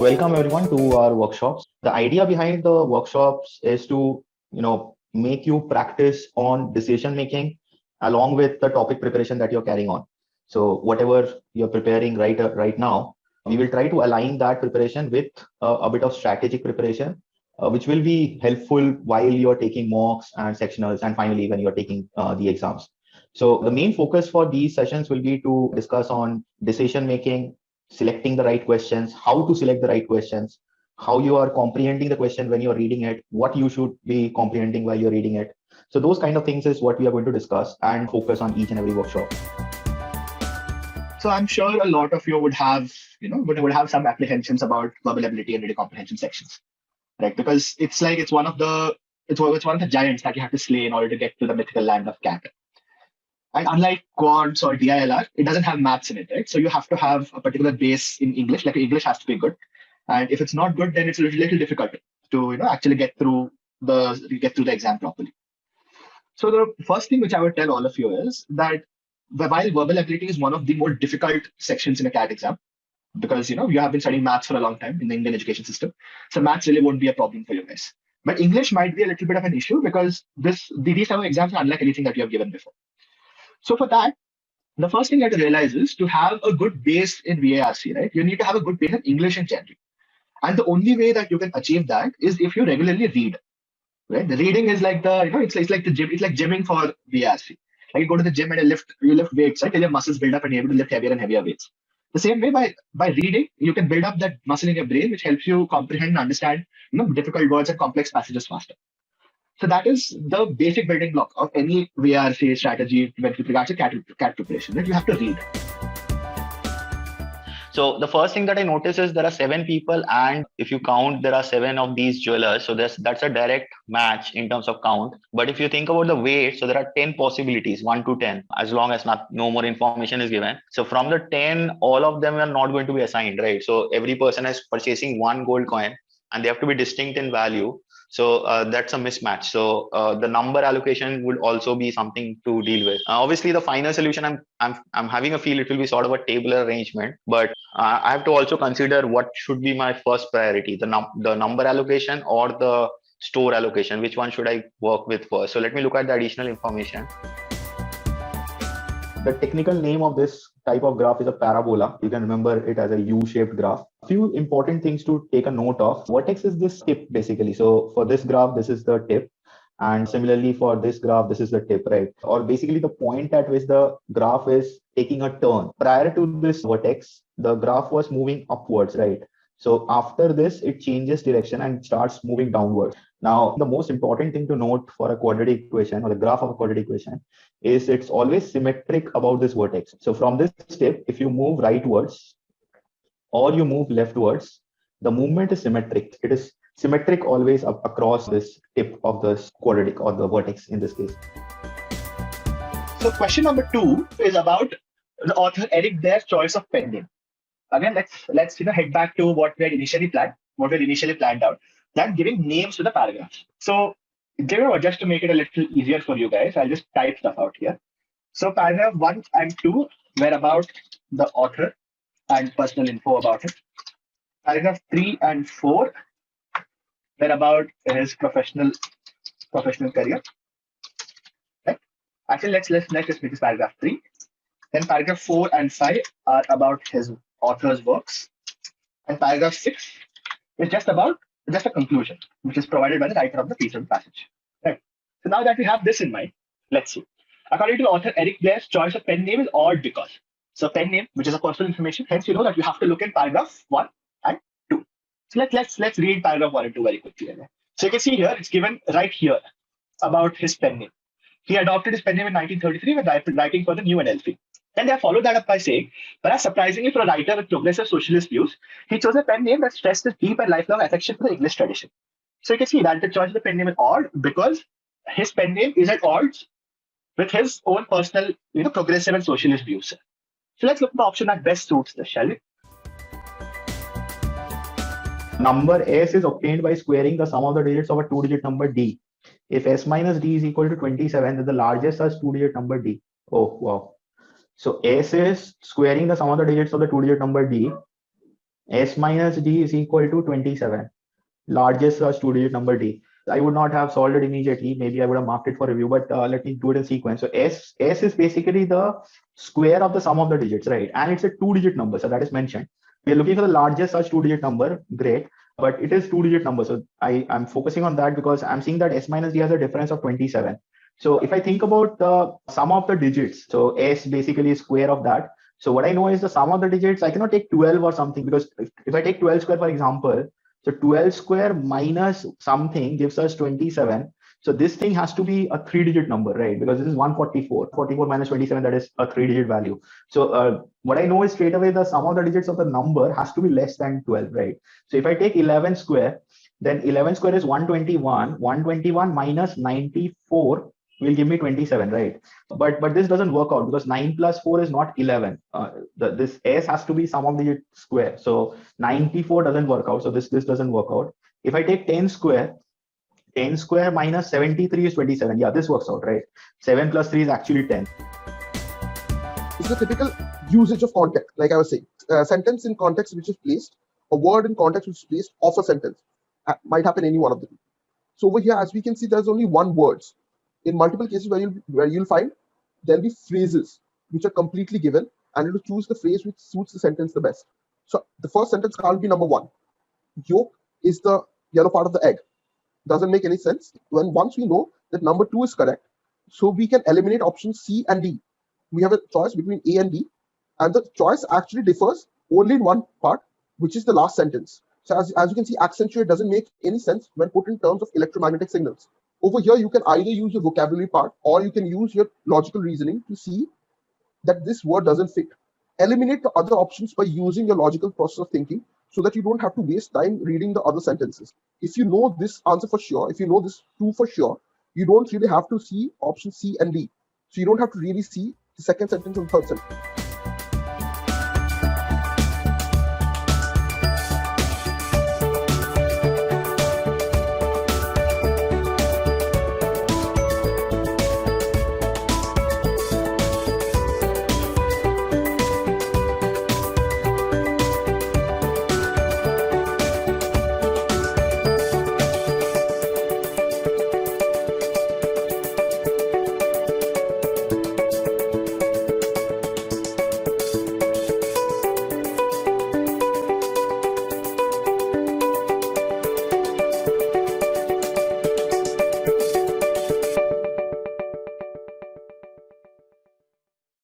Welcome everyone to our workshops. The idea behind the workshops is to, make you practice on decision making along with the topic preparation that you're carrying on. So whatever you're preparing right now, we will try to align that preparation with a bit of strategic preparation, which will be helpful while you're taking mocks and sectionals, and finally when you're taking the exams. So the main focus for these sessions will be to discuss on decision making, selecting the right questions, how to select the right questions, how you are comprehending the question when you're reading it, what you should be comprehending while you're reading it. So those kind of things is what we are going to discuss and focus on each and every workshop. So I'm sure a lot of you would have, would have some apprehensions about verbal ability and reading comprehension sections, right? Because it's one of the giants that you have to slay in order to get to the mythical land of cat. And unlike quads or DILR, it doesn't have maths in it, right? So you have to have a particular base in English, like English has to be good. And if it's not good, then it's a little difficult to actually get through the exam properly. So the first thing which I would tell all of you is that while verbal ability is one of the more difficult sections in a CAT exam, because you have been studying maths for a long time in the Indian education system, so maths really won't be a problem for you guys. But English might be a little bit of an issue because these type of exams are unlike anything that you have given before. So for that, the first thing you have to realize is to have a good base in VARC, right? You need to have a good base in English in general. And the only way that you can achieve that is if you regularly read, right? The reading is like it's like the gym, it's like gymming for VARC. Like you go to the gym and you lift weights, right? Till your muscles build up and you're able to lift heavier and heavier weights. The same way by reading, you can build up that muscle in your brain, which helps you comprehend and understand, difficult words and complex passages faster. So that is the basic building block of any VRC strategy with regards to CAT preparation, that you have to read. So the first thing that I notice is there are 7 people, and if you count, there are 7 of these jewelers. So that's a direct match in terms of count. But if you think about the weight, so there are 10 possibilities, 1 to 10, as long as no more information is given. So from the 10, all of them are not going to be assigned, right? So every person is purchasing 1 gold coin, and they have to be distinct in value. So that's a mismatch. So the number allocation would also be something to deal with. Obviously, the final solution, I'm having a feel it will be sort of a tabular arrangement, but I have to also consider what should be my first priority: the number allocation or the store allocation. Which one should I work with first? So let me look at the additional information. The technical name of this type of graph is a parabola. You can remember it as a U-shaped graph. A few important things to take a note of. Vertex is this tip basically. So for this graph, this is the tip. And similarly for this graph, this is the tip, right? Or basically the point at which the graph is taking a turn. Prior to this vertex, the graph was moving upwards, right? So after this, it changes direction and starts moving downwards. Now, the most important thing to note for a quadratic equation or the graph of a quadratic equation is it's always symmetric about this vertex. So from this tip, if you move rightwards or you move leftwards, the movement is symmetric. It is symmetric always up across this tip of this quadratic or the vertex in this case. So question number 2 is about the author Eric Blair's choice of pen name. Again, let's head back to what we had initially planned out, that giving names to the paragraphs. So just to make it a little easier for you guys, I'll just type stuff out here. So paragraph 1 and 2 were about the author and personal info about it. Paragraph 3 and 4 were about his professional career. Right? Actually, let's just make this paragraph 3. Then paragraph 4 and 5 are about his author's works. And paragraph 6 is just a conclusion, which is provided by the writer of the piece of passage. Right. So now that we have this in mind, let's see. According to author Eric Blair's choice of pen name is odd because. So pen name, which is a personal information, hence you know that you have to look in paragraph 1 and 2. So let's read paragraph 1 and 2 very quickly. So you can see here, it's given right here about his pen name. He adopted his pen name in 1933 when writing for the New Adelphi. Then they have followed that up by saying, perhaps surprisingly for a writer with progressive socialist views, he chose a pen name that stressed his deep and lifelong affection for the English tradition. So you can see that the choice of the pen name is odd because his pen name is at odds with his own personal, progressive and socialist views. So let's look at the option that best suits this, shall we? Number S is obtained by squaring the sum of the digits of a 2-digit number D. If S minus D is equal to 27, then the largest such 2-digit number D. Oh, wow. So S is squaring the sum of the digits of the 2-digit number D. S minus D is equal to 27. Largest such two-digit number D. I would not have solved it immediately. Maybe I would have marked it for review, but let me do it in sequence. So S is basically the square of the sum of the digits, right? And it's a two-digit number, so that is mentioned. We are looking for the largest such two-digit number. Great, but it is two-digit number. So I'm focusing on that because I'm seeing that S minus D has a difference of 27. So if I think about the sum of the digits, so S basically is square of that. So what I know is the sum of the digits. I cannot take 12 or something because if I take 12 square, for example, so 12 square minus something gives us 27. So this thing has to be a three-digit number, right? Because this is 144. 44 minus 27, that is a three-digit value. So what I know is straight away the sum of the digits of the number has to be less than 12, right? So if I take 11 square, then 11 square is 121. 121 minus 94 will give me 27, right? But this doesn't work out because 9 plus 4 is not 11. This S has to be sum of the square. So 94 doesn't work out. So this doesn't work out. If I take 10 square, 10 square minus 73 is 27. Yeah, this works out, right? 7 plus 3 is actually 10. It's the typical usage of context, like I was saying. A sentence in context which is placed, a word in context which is placed of a sentence. Might happen any one of them. So over here, as we can see, there's only one words. In multiple cases where you'll find there'll be phrases which are completely given, and it will choose the phrase which suits the sentence the best. So the first sentence can't be number one. Yolk is the yellow part of the egg. Doesn't make any sense. Once we know that number 2 is correct, so we can eliminate options C and D. We have a choice between A and D, and the choice actually differs only in one part, which is the last sentence. So as you can see, accentuate doesn't make any sense when put in terms of electromagnetic signals. Over here, you can either use your vocabulary part or you can use your logical reasoning to see that this word doesn't fit. Eliminate the other options by using your logical process of thinking so that you don't have to waste time reading the other sentences. If you know this answer for sure, if you know this 2 for sure, you don't really have to see option C and D. So you don't have to really see the second sentence and third sentence.